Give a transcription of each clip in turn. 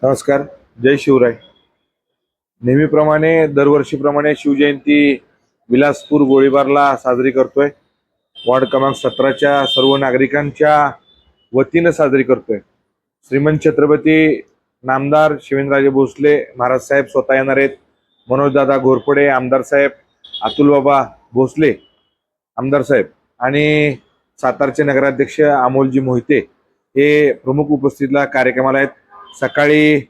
नमस्कार. जय शिवराय. नेहमीप्रमाणे दरवर्षीप्रमाणे शिवजयंती विलासपूर गोळीबारला साजरी करतोय. वार्ड क्रमांक 17च्या सर्व नागरिकांच्या वतीनं साजरी करतोय. श्रीमंत छत्रपती नामदार शिवेंद्रराजे भोसले महाराज साहेब स्वतः येणार आहेत. मनोजदादा घोरपडे आमदार साहेब, अतुलबाबा भोसले आमदार साहेब आणि सातारचे नगराध्यक्ष अमोलजी मोहिते हे प्रमुख उपस्थितीला कार्यक्रमाला आहेत. सकाळी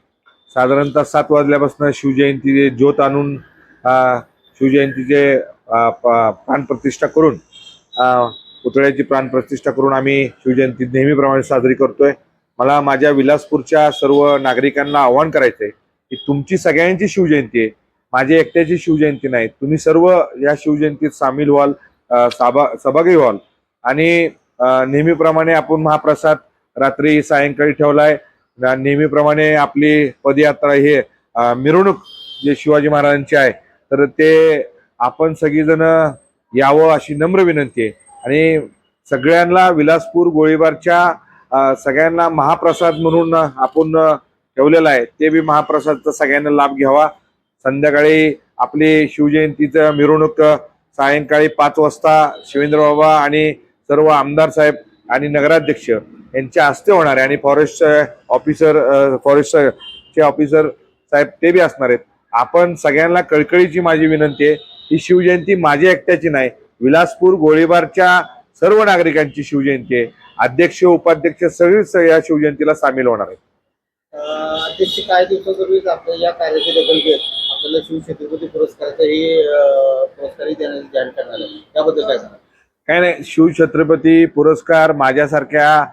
साधारणतः 7 वाजल्यापासून शिवजयंतीचे ज्योत आणून शिवजयंतीचे प्राणप्रतिष्ठा करून पुतळ्याची प्राणप्रतिष्ठा करून आम्ही शिवजयंती नेहमीप्रमाणे साजरी करतोय. मला माझ्या विलासपूरच्या सर्व नागरिकांना आवाहन करायचंय की तुमची सगळ्यांची शिवजयंती आहे, माझी एकट्याची शिवजयंती नाही. तुम्ही सर्व या शिवजयंतीत सामील व्हाल, सहभागी व्हाल आणि नेहमीप्रमाणे आपण महाप्रसाद रात्री सायंकाळी ठेवलाय. नेहमीप्रमाणे आपली पदयात्रा हे मिरवणूक जे शिवाजी महाराजांची आहे, तर ते आपण सगळीजण यावं अशी नम्र विनंती आहे. आणि सगळ्यांना विलासपूर गोळीबारच्या सगळ्यांना महाप्रसाद म्हणून आपण ठेवलेला आहे, ते बी महाप्रसादचा सगळ्यांना लाभ घ्यावा. संध्याकाळी आपली शिवजयंतीचं मिरवणूक सायंकाळी 5 वाजता शिवेंद्रबाबा आणि सर्व आमदार साहेब आणि नगराध्यक्ष यांच्या हस्ते होणार आहे आणि फॉरेस्टचे ऑफिसर साहेब ते बी असणार आहेत. आपण सगळ्यांना कळकळीची माझी विनंती आहे, ही शिवजयंती माझी एकट्याची नाही, विलासपूर गोळीबारच्या सर्व नागरिकांची शिवजयंती आहे. अध्यक्ष उपाध्यक्ष सगळेच या शिवजयंतीला सामील होणार आहेत. अध्यक्ष काही दिवसापूर्वीच आपल्या या कार्याची दखल घेत आपल्याला शिवछत्रपती पुरस्काराचाही पुरस्कारही देण्याची जाहीर करणार आहे, त्याबद्दल काय सांगा? काय नाही, शिवछत्रपती पुरस्कार माझ्यासारख्या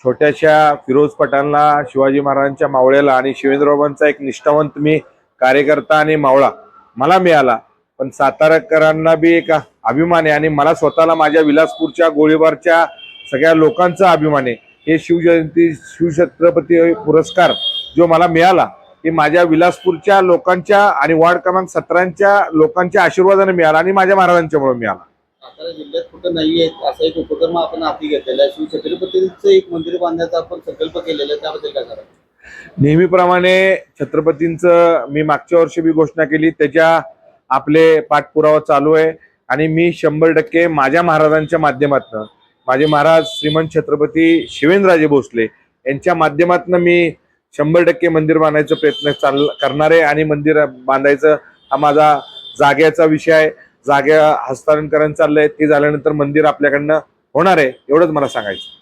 छोट्याशा फिरोज पठाणला, शिवाजी महाराजांच्या मावळ्याला आणि शिवेंद्रबाबांचा एक निष्ठावंत मी कार्यकर्ता आणि मावळा मला मिळाला. पण सातारकरांना बी एक अभिमान आहे आणि मला स्वतःला माझ्या विलासपूरच्या गोळीबारच्या सगळ्या लोकांचा अभिमान आहे. हे शिवछत्रपती पुरस्कार जो मला मिळाला हे माझ्या विलासपूरच्या लोकांच्या आणि वार्ड क्रमांक 17च्या लोकांच्या आशीर्वादाने मिळाला आणि माझ्या महाराजांच्यामुळे मिळाला. सातारा जिल्ह्यात कुठं नाहीये असा एक उपक्रम आपण हाती घेतलेला आहे. शिवछत्रपतींचं एक मंदिर बांधण्याचा आपण संकल्प केलेला आहे, त्याबद्दल काय करा? नेहमीप्रमाणे छत्रपतींचं मी मागच्या वर्षी बी घोषणा केली, त्याच्या आपले पाठपुरावा चालू आहे आणि मी 100% माझ्या महाराजांच्या माध्यमातून, माझे महाराज श्रीमंत छत्रपती शिवेंद्रराजे भोसले यांच्या माध्यमातून मी 100% मंदिर बांधायचा प्रयत्न करणार आहे. आणि मंदिर बांधायचं हा माझा जागेचा विषय आहे. जागा हस्तांतरण चाललंय, ते झाल्यानंतर मंदिर आपल्याकडनं होणार आहे, एवढंच मला सांगायचं.